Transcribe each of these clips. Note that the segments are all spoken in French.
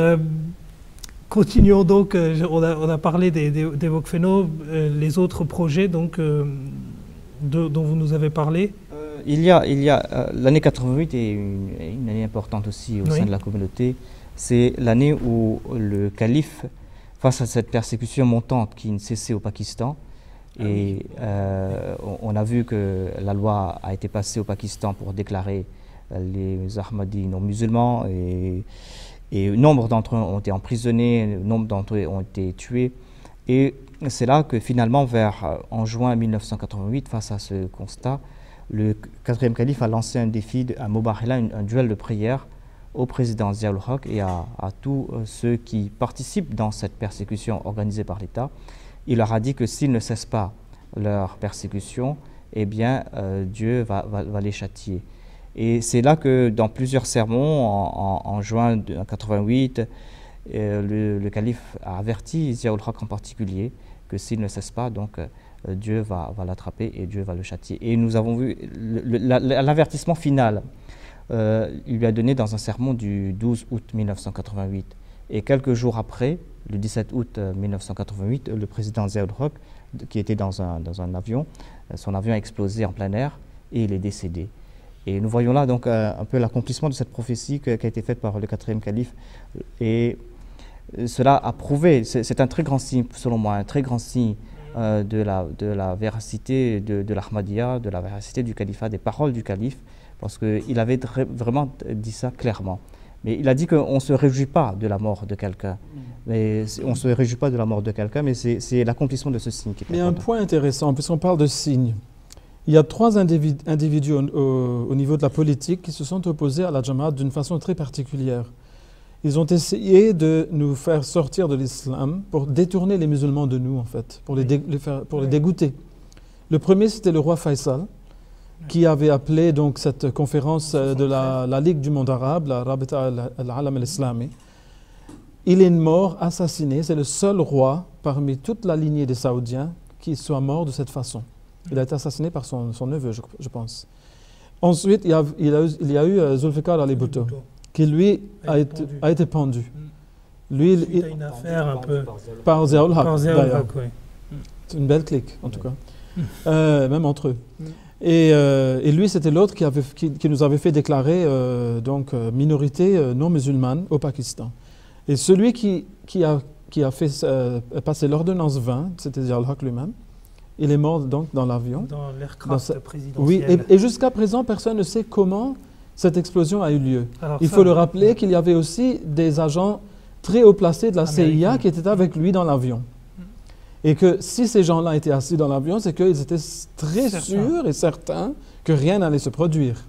Euh, Continuons donc, on a parlé des Wokfeno, les autres projets donc, dont vous nous avez parlé. L'année 88 est une année importante aussi au sein de la communauté. C'est l'année où le calife, face à cette persécution montante qui ne cessait au Pakistan, on a vu que la loi a été passée au Pakistan pour déclarer les Ahmadis non musulmans et nombre d'entre eux ont été emprisonnés, nombre d'entre eux ont été tués. Et c'est là que finalement, en juin 1988, face à ce constat, le quatrième calife a lancé un défi, un mubahala, un duel de prière au président Zia-ul Haq et à tous ceux qui participent dans cette persécution organisée par l'État. Il leur a dit que s'ils ne cessent pas leur persécution, eh bien Dieu va les châtier. Et c'est là que dans plusieurs sermons, en juin 1988, le calife a averti Zia-ul Haq en particulier que s'il ne cesse pas, donc Dieu va l'attraper et Dieu va le châtier. Et nous avons vu l'avertissement final. Il lui a donné dans un sermon du 12 août 1988. Et quelques jours après, le 17 août 1988, le président Zia-ul Haq, qui était dans un avion, son avion a explosé en plein air et il est décédé. Et nous voyons là donc un peu l'accomplissement de cette prophétie qui a été faite par le quatrième calife. Et cela a prouvé, c'est un très grand signe, selon moi, un très grand signe de la véracité de l'Ahmadiyya, de la véracité du califat, des paroles du calife, parce qu'il avait vraiment dit ça clairement. Mais il a dit qu'on ne se réjouit pas de la mort de quelqu'un. Mais on ne se réjouit pas de la mort de quelqu'un, mais c'est l'accomplissement de ce signe qui est important. Mais un point intéressant, puisqu'on parle de signes. Il y a trois individus au niveau de la politique qui se sont opposés à la Jamaat d'une façon très particulière. Ils ont essayé de nous faire sortir de l'islam pour détourner les musulmans de nous, en fait, pour les dégoûter. Le premier, c'était le roi Faisal, qui avait appelé donc cette conférence de la Ligue du monde arabe, la Rabita al-Alam al-Islami. Il est mort, assassiné. C'est le seul roi parmi toute la lignée des Saoudiens qui soit mort de cette façon. Il a été assassiné par son neveu, je pense. Ensuite, il y a eu Zulfikar Ali Bhutto, qui lui a été pendu. Lui, il a une affaire un peu par Zia-ul Haq, d'ailleurs. Oui. C'est une belle clique, en tout cas, même entre eux. Et lui, c'était l'autre qui nous avait fait déclarer minorité non musulmane au Pakistan. Et celui qui a fait passer l'ordonnance 20, c'était Zia-ul Haq lui-même. Il est mort donc dans l'avion. Dans l'aircraft présidentiel. Oui, et jusqu'à présent, personne ne sait comment cette explosion a eu lieu. Alors il faut le rappeler qu'il y avait aussi des agents très haut placés de la CIA qui étaient avec lui dans l'avion. Et que si ces gens-là étaient assis dans l'avion, c'est qu'ils étaient très sûrs et certains que rien n'allait se produire.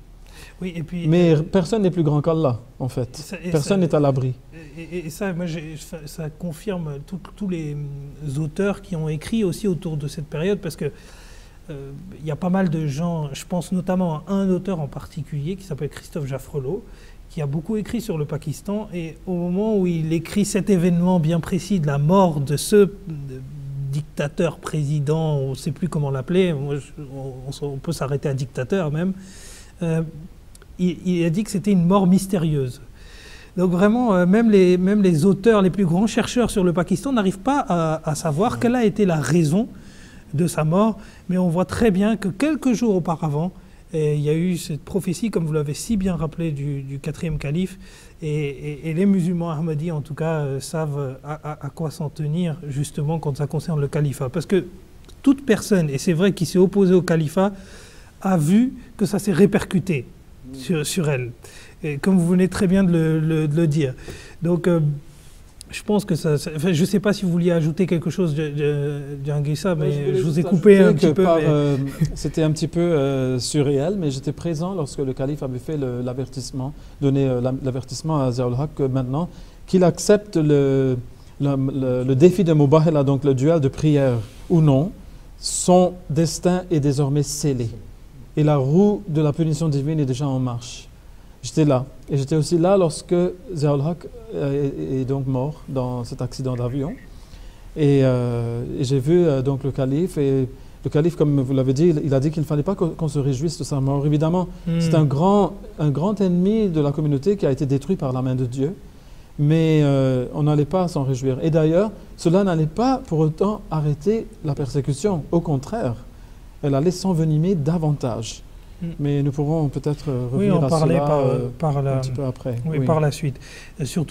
Oui, et puis, mais personne n'est plus grand qu'Allah, en fait. Personne n'est à l'abri. Et ça, moi, ça confirme tous les auteurs qui ont écrit aussi autour de cette période, parce que il y a pas mal de gens, je pense notamment à un auteur en particulier qui s'appelle Christophe Jaffrelot, qui a beaucoup écrit sur le Pakistan, et au moment où il écrit cet événement bien précis de la mort de ce dictateur, président, on ne sait plus comment l'appeler, on peut s'arrêter à dictateur même, il a dit que c'était une mort mystérieuse. Donc vraiment, même les auteurs, les plus grands chercheurs sur le Pakistan n'arrivent pas à savoir quelle a été la raison de sa mort, mais on voit très bien que quelques jours auparavant, il y a eu cette prophétie, comme vous l'avez si bien rappelé, du quatrième calife, et les musulmans ahmadis, en tout cas, savent à quoi s'en tenir, justement, quand ça concerne le califat. Parce que toute personne, et c'est vrai qui s'est opposée au califat, a vu que ça s'est répercuté sur elle, et comme vous venez très bien de le dire. Donc, je pense que ça enfin, je ne sais pas si vous vouliez ajouter quelque chose, Djangissa, mais je vous ai coupé un petit peu. C'était un petit peu surréel, mais j'étais présent lorsque le calife avait fait l'avertissement, donné l'avertissement à Zia-ul Haq maintenant, qu'il accepte le défi de Mubahala, donc le duel de prière ou non. Son destin est désormais scellé. Et la roue de la punition divine est déjà en marche. J'étais là. Et j'étais aussi là lorsque Zia-ul Haq est donc mort dans cet accident d'avion. Et j'ai vu donc le calife. Et le calife, comme vous l'avez dit, il a dit qu'il ne fallait pas qu'on se réjouisse de sa mort. Évidemment, c'est un grand ennemi de la communauté qui a été détruit par la main de Dieu. mais on n'allait pas s'en réjouir. Et d'ailleurs, cela n'allait pas pour autant arrêter la persécution. Au contraire, elle allait s'envenimer davantage. Mais nous pourrons peut-être revenir à cela par un petit peu après. par la suite. Surtout